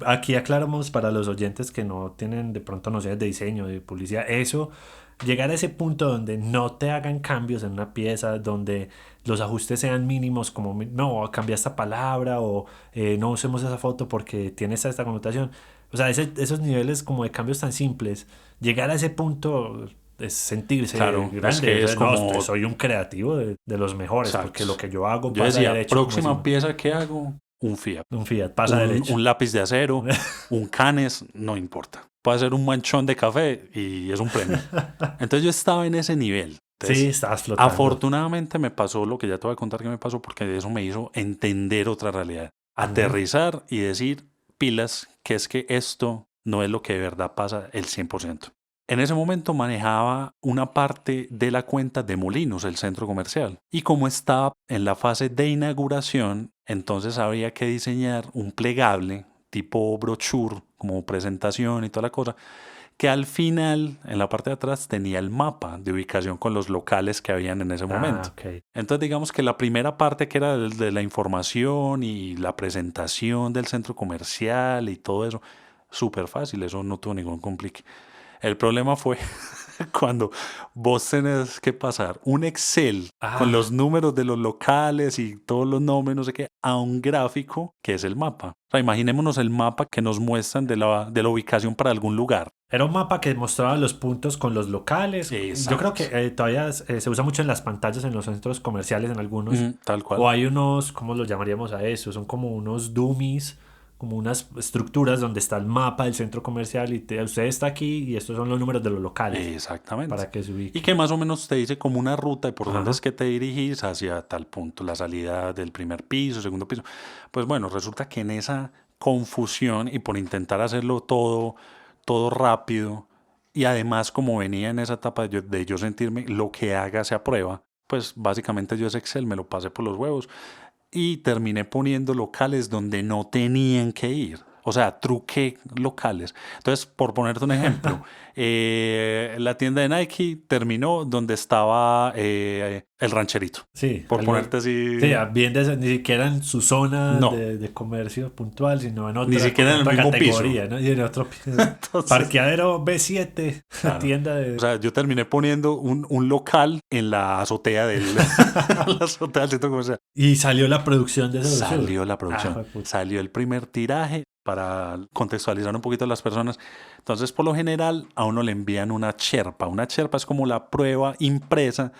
Aquí aclaramos para los oyentes que no tienen de pronto nociones de diseño, de publicidad, eso, llegar a ese punto donde no te hagan cambios en una pieza, donde los ajustes sean mínimos, como no, cambia esta palabra o no usemos esa foto porque tiene esta connotación. O sea, esos niveles como de cambios tan simples, llegar a ese punto es sentirse grande. Es que es como... soy un creativo de los mejores, exacto, porque lo que yo hago yo pasa decía, derecho. Próxima pieza que hago, un Fiat. Un Fiat, pasa derecho. Un lápiz de acero, un Canes, no importa. Puede ser un manchón de café y es un premio. Entonces yo estaba en ese nivel. Entonces, sí, estabas flotando. Afortunadamente me pasó lo que ya te voy a contar que me pasó, porque eso me hizo entender otra realidad. Aterrizar y decir, pilas, que es que esto no es lo que de verdad pasa el 100%. En ese momento manejaba una parte de la cuenta de Molinos, el centro comercial. Y como estaba en la fase de inauguración, entonces habría que diseñar un plegable tipo brochure, como presentación y toda la cosa, que al final, en la parte de atrás, tenía el mapa de ubicación con los locales que habían en ese momento. Okay. Entonces, digamos que la primera parte, que era de la información y la presentación del centro comercial y todo eso, súper fácil, eso no tuvo ningún complique. El problema fue cuando vos tenés que pasar un Excel con los números de los locales y todos los nombres, no sé qué, a un gráfico que es el mapa. O sea, imaginémonos el mapa que nos muestran de la ubicación para algún lugar. Era un mapa que mostraba los puntos con los locales. Exacto. Yo creo que todavía se usa mucho en las pantallas, en los centros comerciales, en algunos. Tal cual. O hay unos, ¿cómo los llamaríamos a eso? Son como unos dummies, como unas estructuras donde está el mapa del centro comercial y usted está aquí y estos son los números de los locales. Exactamente. Para que se ubique. Y que más o menos te dice como una ruta y por dónde es que te dirigís hacia tal punto, la salida del primer piso, segundo piso. Pues bueno, resulta que en esa confusión y por intentar hacerlo todo rápido y además como venía en esa etapa de yo sentirme lo que haga se aprueba, pues básicamente yo ese Excel me lo pasé por los huevos. Y terminé poniendo locales donde no tenían que ir. O sea, truqué locales. Entonces, por ponerte un ejemplo, la tienda de Nike terminó donde estaba el rancherito. Sí. Por ponerte así... Sí, bien ni siquiera en su zona de comercio puntual, sino en otra, ni siquiera en el mismo categoría, piso. ¿no? Y en otro piso. Entonces, parqueadero B7, claro. Tienda de... O sea, yo terminé poniendo un local en la azotea del centro comercial. Y salió la producción de eso. Salió la producción. Salió el primer tiraje. Para contextualizar un poquito a las personas, entonces por lo general a uno le envían una cherpa. Una cherpa es como la prueba impresa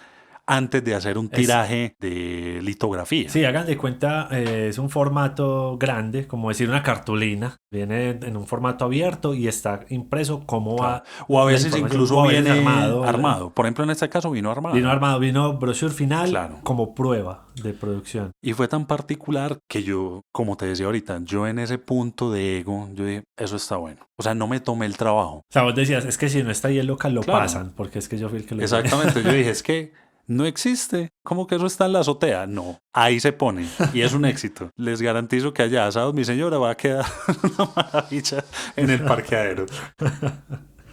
antes de hacer un tiraje de litografía. Sí, hagan de cuenta, es un formato grande, como decir una cartulina. Viene en un formato abierto y está impreso cómo va. O a veces incluso viene armado. Por ejemplo, en este caso vino armado. Vino brochure final como prueba de producción. Y fue tan particular que yo, como te decía ahorita, yo en ese punto de ego, yo dije, eso está bueno. O sea, no me tomé el trabajo. O sea, vos decías, es que si no está ahí el local lo pasan, porque es que yo fui el que lo hice. Exactamente, yo dije, es que no existe. ¿Cómo que eso está en la azotea? No, ahí se pone y es un éxito. Les garantizo que allá asados mi señora va a quedar una maravilla en el parqueadero.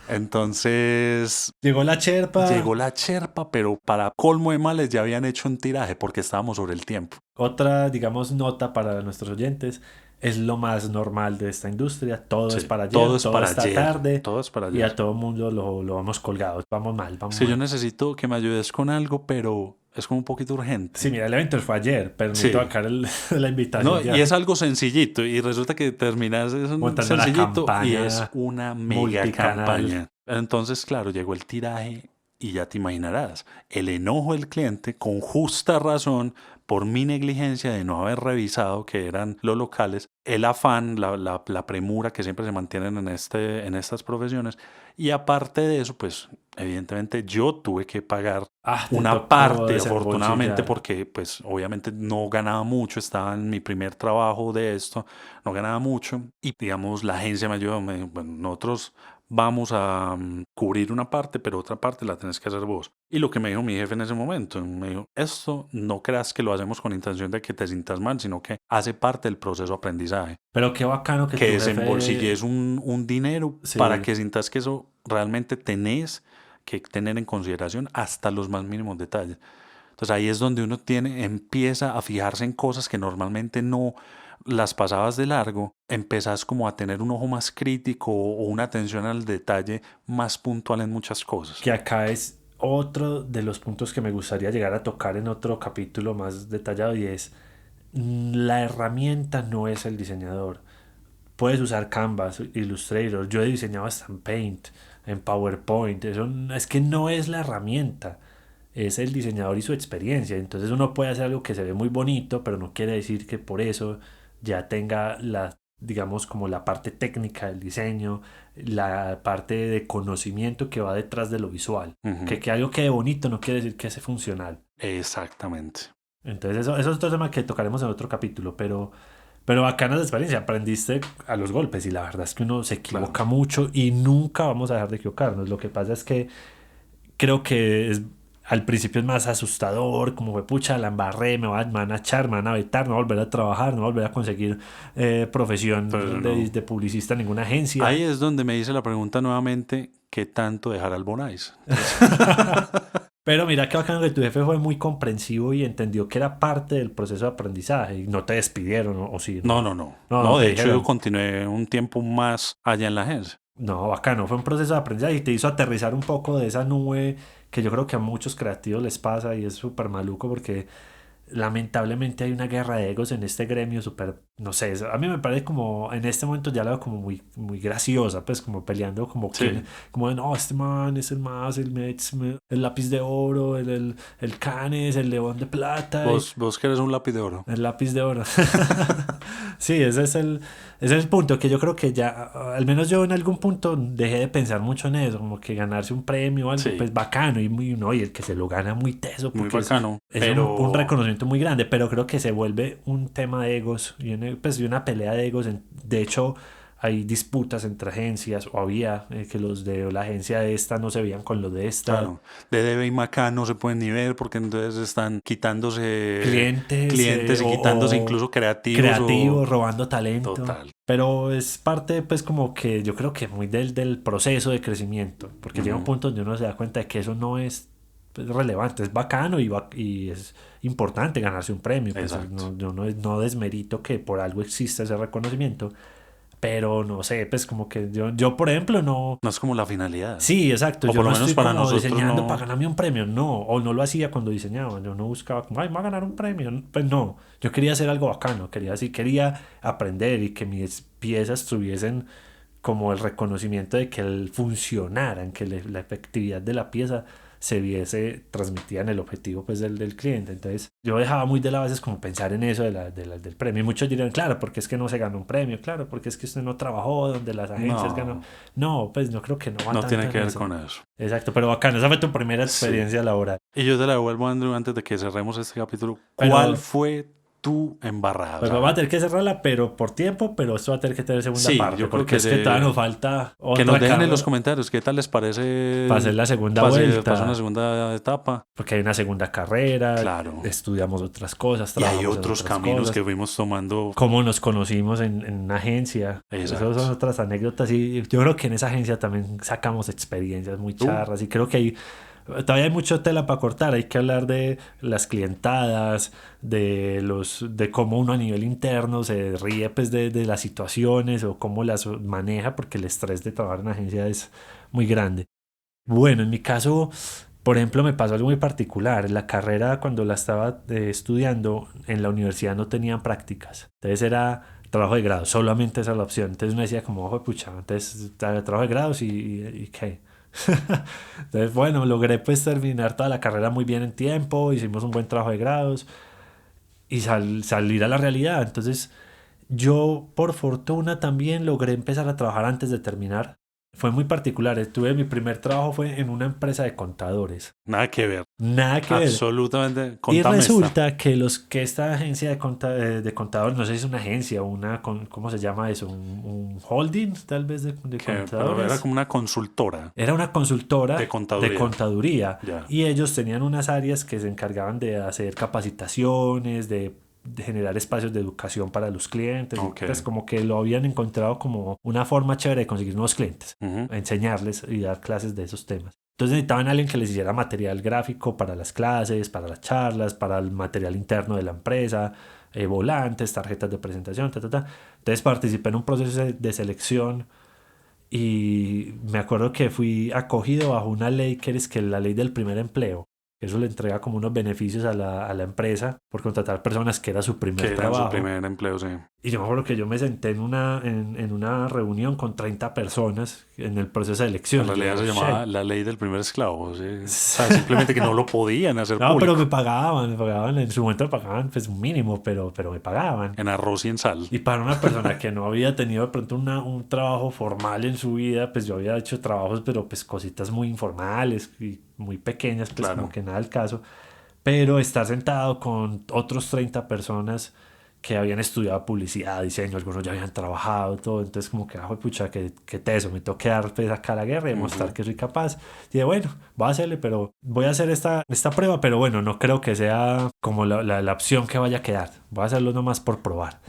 Entonces... Llegó la cherpa, pero para colmo de males ya habían hecho un tiraje porque estábamos sobre el tiempo. Otra, digamos, nota para nuestros oyentes. Es lo más normal de esta industria. Todo es para ayer, todo está tarde. Todo es para ayer. Y a todo mundo lo vamos colgados. Vamos mal, yo necesito que me ayudes con algo, pero es como un poquito urgente. Sí, mira, el evento fue ayer, pero necesito sacar la invitación. No, ya. Y es algo sencillito. Y resulta que terminas, es un sencillito y es una mega campaña. Entonces, claro, llegó el tiraje y ya te imaginarás. El enojo del cliente, con justa razón, por mi negligencia de no haber revisado que eran los locales, el afán, la premura que siempre se mantienen en estas profesiones. Y aparte de eso, pues evidentemente yo tuve que pagar una parte, afortunadamente, porque pues obviamente no ganaba mucho, estaba en mi primer trabajo de esto, no ganaba mucho. Y digamos, la agencia me ayudó, bueno, nosotros vamos a cubrir una parte, pero otra parte la tenés que hacer vos. Y lo que me dijo mi jefe en ese momento, me dijo, esto no creas que lo hacemos con intención de que te sientas mal, sino que hace parte del proceso de aprendizaje. Pero qué bacano que desembolsilles un dinero para que sientas que eso realmente tenés que tener en consideración hasta los más mínimos detalles. Entonces ahí es donde uno empieza a fijarse en cosas que normalmente no las pasabas de largo, empezás como a tener un ojo más crítico o una atención al detalle más puntual en muchas cosas. Que acá es otro de los puntos que me gustaría llegar a tocar en otro capítulo más detallado, y es la herramienta no es el diseñador. Puedes usar Canvas, Illustrator, yo he diseñado hasta en Paint, en PowerPoint, es que no es la herramienta, es el diseñador y su experiencia. Entonces uno puede hacer algo que se ve muy bonito, pero no quiere decir que por eso ya tenga digamos, como la parte técnica del diseño, la parte de conocimiento que va detrás de lo visual. Que algo quede bonito no quiere decir que sea funcional. Exactamente. Entonces eso es otro tema que tocaremos en otro capítulo, pero bacanas de experiencia, aprendiste a los golpes, y la verdad es que uno se equivoca mucho y nunca vamos a dejar de equivocarnos. Lo que pasa es que creo que al principio es más asustador, como fue pucha, la embarré, me van a echar, me van a vetar, no voy a volver a trabajar, no voy a volver a conseguir profesión de publicista en ninguna agencia. Ahí es donde me hice la pregunta nuevamente, ¿qué tanto dejar al Bonais? Pero mira qué bacano que tu jefe fue muy comprensivo y entendió que era parte del proceso de aprendizaje y no te despidieron, ¿o sí? No, de hecho yo continué un tiempo más allá en la agencia. No, bacano, fue un proceso de aprendizaje y te hizo aterrizar un poco de esa nube que yo creo que a muchos creativos les pasa, y es súper maluco porque lamentablemente hay una guerra de egos en este gremio súper, no sé, a mí me parece como, en este momento ya la veo como muy, muy graciosa, pues como peleando como que, como de, no, este man es el más, el lápiz de oro, el Canes, el león de plata. Vos que eres un lápiz de oro. El lápiz de oro. Sí, ese es el punto, que yo creo que ya, al menos yo en algún punto dejé de pensar mucho en eso, como que ganarse un premio o algo, pues bacano, y el que se lo gana muy teso, muy bacano, es pero un reconocimiento muy grande, pero creo que se vuelve un tema de egos y una pelea de egos. De hecho, hay disputas entre agencias, o había, que los de la agencia esta no se veían con los de esta. Claro, de Debe y Maca no se pueden ni ver porque entonces están quitándose clientes y quitándose incluso creativos, robando talento. Total. Pero es parte, pues, como que yo creo que muy del proceso de crecimiento, porque llega un punto donde uno se da cuenta de que eso no es relevante, es bacano y es importante ganarse un premio. Pues, no desmerito que por algo exista ese reconocimiento, pero no sé, pues como que yo por ejemplo no es como la finalidad. Sí, exacto. O yo por lo no menos estoy para como nosotros diseñando no. para ganarme un premio, no, o no lo hacía cuando diseñaba. Yo no buscaba como, ay, me va a ganar un premio, pues no. Yo quería hacer algo bacano, quería aprender y que mis piezas tuviesen como el reconocimiento de que funcionaran, que la efectividad de la pieza se viese transmitida en el objetivo, pues, del cliente. Entonces yo dejaba muy de lado a veces como pensar en eso del premio, y muchos dirían, claro, porque es que no se ganó un premio, claro, porque es que usted no trabajó donde las agencias ganó. No, pues no creo que no tiene que ver con eso. Exacto, pero bacano, esa fue tu primera experiencia laboral. Y yo te la devuelvo, Andrew, antes de que cerremos este capítulo. ¿Cuál fue tu embarrada? Pues vamos a tener que cerrarla, pero por tiempo, pero esto va a tener que tener segunda parte. Yo creo porque es que todavía nos falta otra. Que nos dejen en los comentarios qué tal les parece para hacer la segunda vuelta. Para una segunda etapa. Porque hay una segunda carrera. Claro. Estudiamos otras cosas. Y hay otros caminos que fuimos tomando. Cómo nos conocimos en una agencia. Exacto. Esas son otras anécdotas. Y yo creo que en esa agencia también sacamos experiencias muy charras. Y creo que todavía hay mucho tela para cortar. Hay que hablar de las clientadas, de cómo uno a nivel interno se ríe, pues, de las situaciones, o cómo las maneja, porque el estrés de trabajar en agencia es muy grande. Bueno, en mi caso, por ejemplo, me pasó algo muy particular. La carrera, cuando la estaba estudiando, en la universidad no tenían prácticas. Entonces era trabajo de grado, solamente esa era la opción. Entonces uno decía como, ojo, pucha, entonces trabajo de grados y ¿qué? Entonces, bueno, logré pues terminar toda la carrera muy bien en tiempo, hicimos un buen trabajo de grados y salir a la realidad. Entonces yo, por fortuna, también logré empezar a trabajar antes de terminar. Fue muy particular. Mi primer trabajo fue en una empresa de contadores. Nada que ver. Absolutamente. Y resulta que esta agencia de contadores, no sé si es una agencia o ¿cómo se llama eso? Un holding, tal vez, de contadores. Pero era como una consultora. Era una consultora de contaduría. Yeah. Y ellos tenían unas áreas que se encargaban de hacer capacitaciones, de generar espacios de educación para los clientes. Entonces, como que lo habían encontrado como una forma chévere de conseguir nuevos clientes, enseñarles y dar clases de esos temas. Entonces necesitaban a alguien que les hiciera material gráfico para las clases, para las charlas, para el material interno de la empresa, volantes, tarjetas de presentación, ta, ta, ta. Entonces participé en un proceso de selección y me acuerdo que fui acogido bajo una ley que es que la ley del primer empleo. Eso le entrega como unos beneficios a la empresa por contratar personas que era su primer Que era trabajo. su primer empleo, sí. Y yo me acuerdo que yo me senté en una reunión con 30 personas en el proceso de elección. En realidad Yo, se llamaba la ley del primer esclavo. ¿Sí? O sea, simplemente que no lo podían hacer no, público. pero me pagaban, en su momento me pagaban pues un mínimo, pero me pagaban. En arroz y en sal. Y para una persona que no había tenido de pronto un trabajo formal en su vida, pues yo había hecho trabajos, pero pues cositas muy informales y muy pequeñas, pues Claro. como que nada al caso. Pero estar sentado con otros 30 personas que habían estudiado publicidad, diseño, algunos ya habían trabajado, todo. Entonces como que, pucha, que teso, me tengo que dar pues acá la guerra y demostrar que soy capaz. Y de bueno, voy a hacerle, pero voy a hacer esta prueba, pero bueno, no creo que sea como la opción que vaya a quedar. Voy a hacerlo nomás por probar.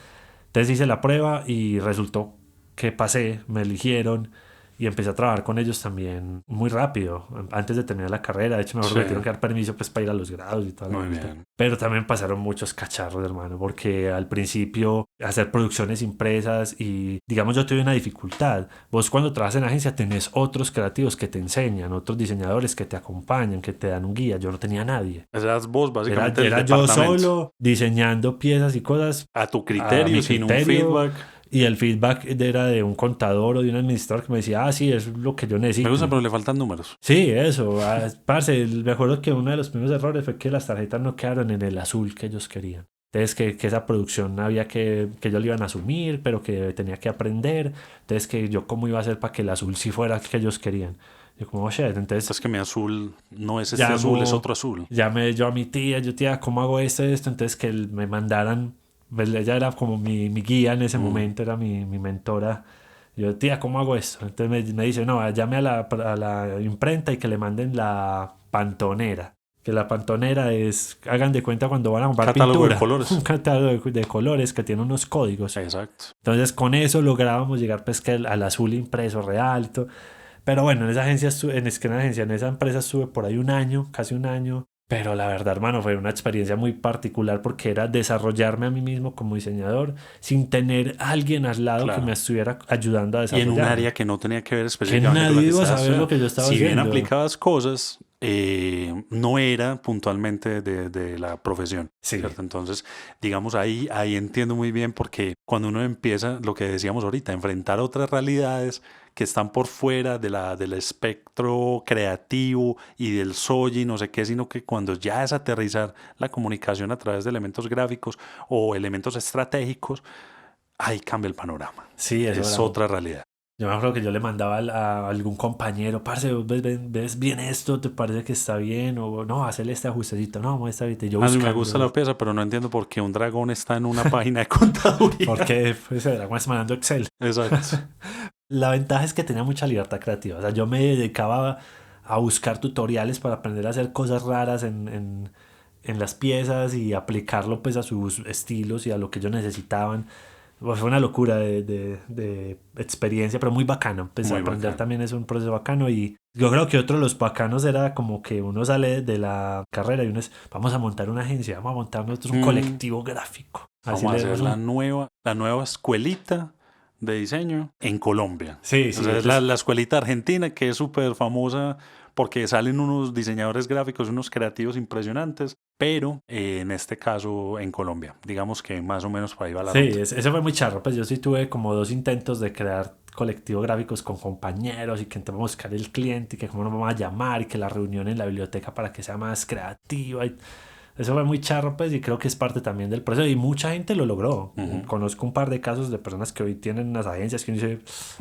Entonces hice la prueba y resultó que pasé, me eligieron y empecé a trabajar con ellos también muy rápido, antes de terminar la carrera. De hecho, me acuerdo que tuvieron que dar permiso pues para ir a los grados y todo. Muy bien. Pero también pasaron muchos cacharros, hermano, porque al principio hacer producciones impresas y, digamos, yo tuve una dificultad. Vos cuando trabajas en agencia tenés otros creativos que te enseñan, otros diseñadores que te acompañan, que te dan un guía. Yo no tenía nadie. Eras vos, básicamente. Era yo solo diseñando piezas y cosas. A tu criterio, sin un feedback. Y el feedback era de un contador o de un administrador que me decía, sí, es lo que yo necesito. Me gusta, pero le faltan números. Sí, eso. Parce, me acuerdo que uno de los primeros errores fue que las tarjetas no quedaron en el azul que ellos querían. Entonces, que esa producción había que ellos le iban a asumir, pero que tenía que aprender. Entonces, que yo cómo iba a hacer para que el azul sí fuera el que ellos querían. Yo como, shit, entonces... Es que mi azul no es este azul, es otro azul. Llamé yo a mi tía, tía, ¿cómo hago esto? Entonces, que me mandaran... Ella era como mi guía en ese momento, era mi mentora. Yo, tía, ¿cómo hago esto? Entonces me dice, no, llame a la imprenta y que le manden la pantonera. Que la pantonera es, hagan de cuenta cuando van a comprar catálogo pintura. De colores. Un catálogo de colores que tiene unos códigos. Exacto. Entonces con eso lográbamos llegar pues que al azul impreso real y todo. Pero bueno, en esa empresa estuve por ahí un año, casi un año. Pero la verdad, hermano, fue una experiencia muy particular porque era desarrollarme a mí mismo como diseñador sin tener a alguien al lado que me estuviera ayudando a desarrollar. Y en un área que no tenía que ver específicamente que nadie iba a saber lo que yo estaba haciendo. Si bien aplicabas cosas, no era puntualmente de la profesión. Sí. ¿Cierto? Entonces, digamos, ahí entiendo muy bien porque cuando uno empieza, lo que decíamos ahorita, a enfrentar otras realidades que están por fuera del espectro creativo y del soy y no sé qué, sino que cuando ya es aterrizar la comunicación a través de elementos gráficos o elementos estratégicos, ahí cambia el panorama. Sí, es otra realidad. Yo me acuerdo que yo le mandaba a algún compañero, parce, ¿ves bien esto? ¿Te parece que está bien? O no, hacerle este ajustecito. No, muestra ahorita. Yo a mí me gusta la pieza, pero no entiendo por qué un dragón está en una página de contaduría. Porque pues, el dragón está mandando Excel. Exacto. La ventaja es que tenía mucha libertad creativa. O sea, yo me dedicaba a buscar tutoriales para aprender a hacer cosas raras en las piezas y aplicarlo pues a sus estilos y a lo que ellos necesitaban. Fue una locura de experiencia, pero muy bacano. Pues muy aprender bacano. También es un proceso bacano y yo creo que otro de los bacanos era como que uno sale de la carrera y uno es, vamos a montar una agencia, vamos a montar nosotros un colectivo gráfico. Así vamos a hacer la nueva escuelita de diseño en Colombia. Sí, o sea, es la escuelita argentina que es súper famosa porque salen unos diseñadores gráficos, unos creativos impresionantes, pero en este caso en Colombia. Digamos que más o menos por ahí va la ruta. Sí, eso fue muy charro. Pues yo sí tuve como 2 intentos de crear colectivos gráficos con compañeros y que entramos a buscar el cliente y que cómo nos vamos a llamar y que la reunión en la biblioteca para que sea más creativa y eso fue muy charro, pues, y creo que es parte también del proceso. Y mucha gente lo logró. Conozco un par de casos de personas que hoy tienen unas agencias que uno dice,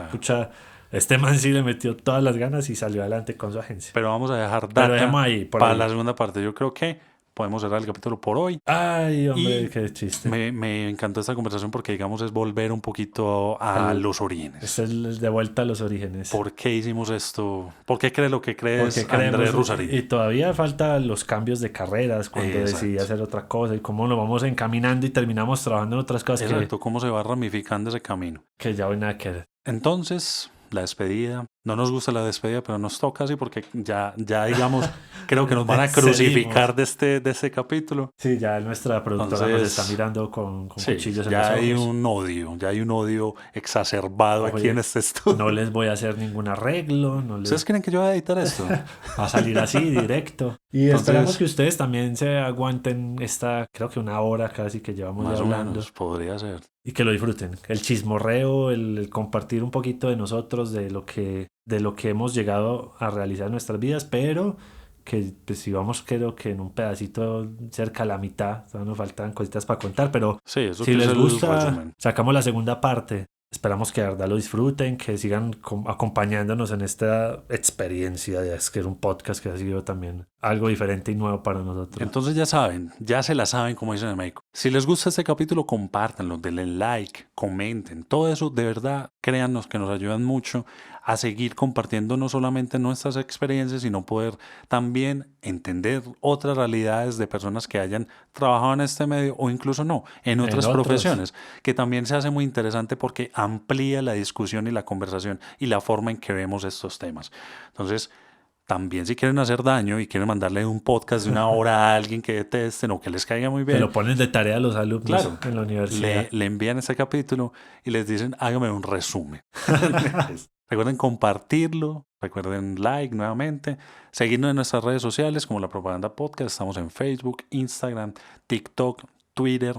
pucha, este man sí le metió todas las ganas y salió adelante con su agencia. Pero vamos a dejar data para la segunda parte. Yo creo que podemos cerrar el capítulo por hoy. Ay, hombre, qué chiste. Me encantó esta conversación porque, digamos, es volver un poquito a los orígenes. Es de vuelta a los orígenes. ¿Por qué hicimos esto? ¿Por qué crees lo que crees, Andrés Rusarín? Y todavía falta los cambios de carreras cuando decidí hacer otra cosa y cómo nos vamos encaminando y terminamos trabajando en otras cosas. Exacto, cómo se va ramificando ese camino. Que ya voy a querer. Entonces, la despedida. No nos gusta la despedida, pero nos toca así porque ya digamos, creo que nos van a crucificar de este capítulo. Sí, ya nuestra productora nos está mirando con sí, cuchillos en ya los ojos. Ya hay un odio exacerbado aquí en este estudio. No les voy a hacer ningún arreglo. ¿Ustedes creen que yo voy a editar esto? Va a salir así, directo. Y esperamos que ustedes también se aguanten creo que una hora casi que llevamos más ya hablando. O menos, podría ser. Y que lo disfruten. El chismorreo, el compartir un poquito de nosotros, de lo que hemos llegado a realizar en nuestras vidas, pero que pues si vamos creo que en un pedacito cerca a la mitad, todavía nos faltan cositas para contar, pero sí, eso si les gusta, sacamos la segunda parte. Esperamos que de verdad lo disfruten, que sigan acompañándonos en esta experiencia de hacer un podcast que ha sido también algo diferente y nuevo para nosotros. Entonces ya saben, ya se la saben como dicen en México. Si les gusta este capítulo, compártanlo, denle like, comenten. Todo eso de verdad, créannos que nos ayudan mucho a seguir compartiendo no solamente nuestras experiencias, sino poder también entender otras realidades de personas que hayan trabajado en este medio o incluso no, en otras profesiones, que también se hace muy interesante porque amplía la discusión y la conversación y la forma en que vemos estos temas. Entonces, también si quieren hacer daño y quieren mandarle un podcast de una hora a alguien que detesten o que les caiga muy bien. Se lo ponen de tarea a los alumnos en la universidad. Le envían este capítulo y les dicen, hágame un resumen. Recuerden compartirlo, recuerden like nuevamente, seguirnos en nuestras redes sociales como La Propaganda Podcast. Estamos en Facebook, Instagram, TikTok, Twitter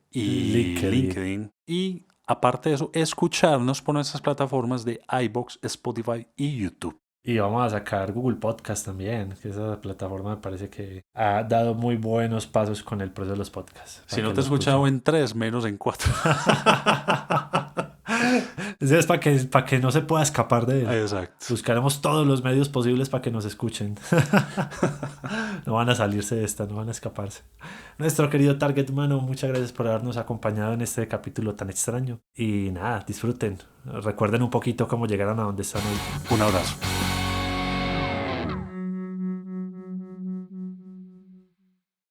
y LinkedIn. Y aparte de eso, escucharnos por nuestras plataformas de iVoox, Spotify y YouTube. Y vamos a sacar Google Podcast también, que esa plataforma me parece que ha dado muy buenos pasos con el proceso de los podcasts. Si no te he escuchado en 3, menos en 4. Es para que no se pueda escapar de él. Exacto. Buscaremos todos los medios posibles para que nos escuchen. No van a salirse de esta, no van a escaparse. Nuestro querido Target Humano, muchas gracias por habernos acompañado en este capítulo tan extraño. Y nada, disfruten. Recuerden un poquito cómo llegaron a donde están hoy. Un abrazo.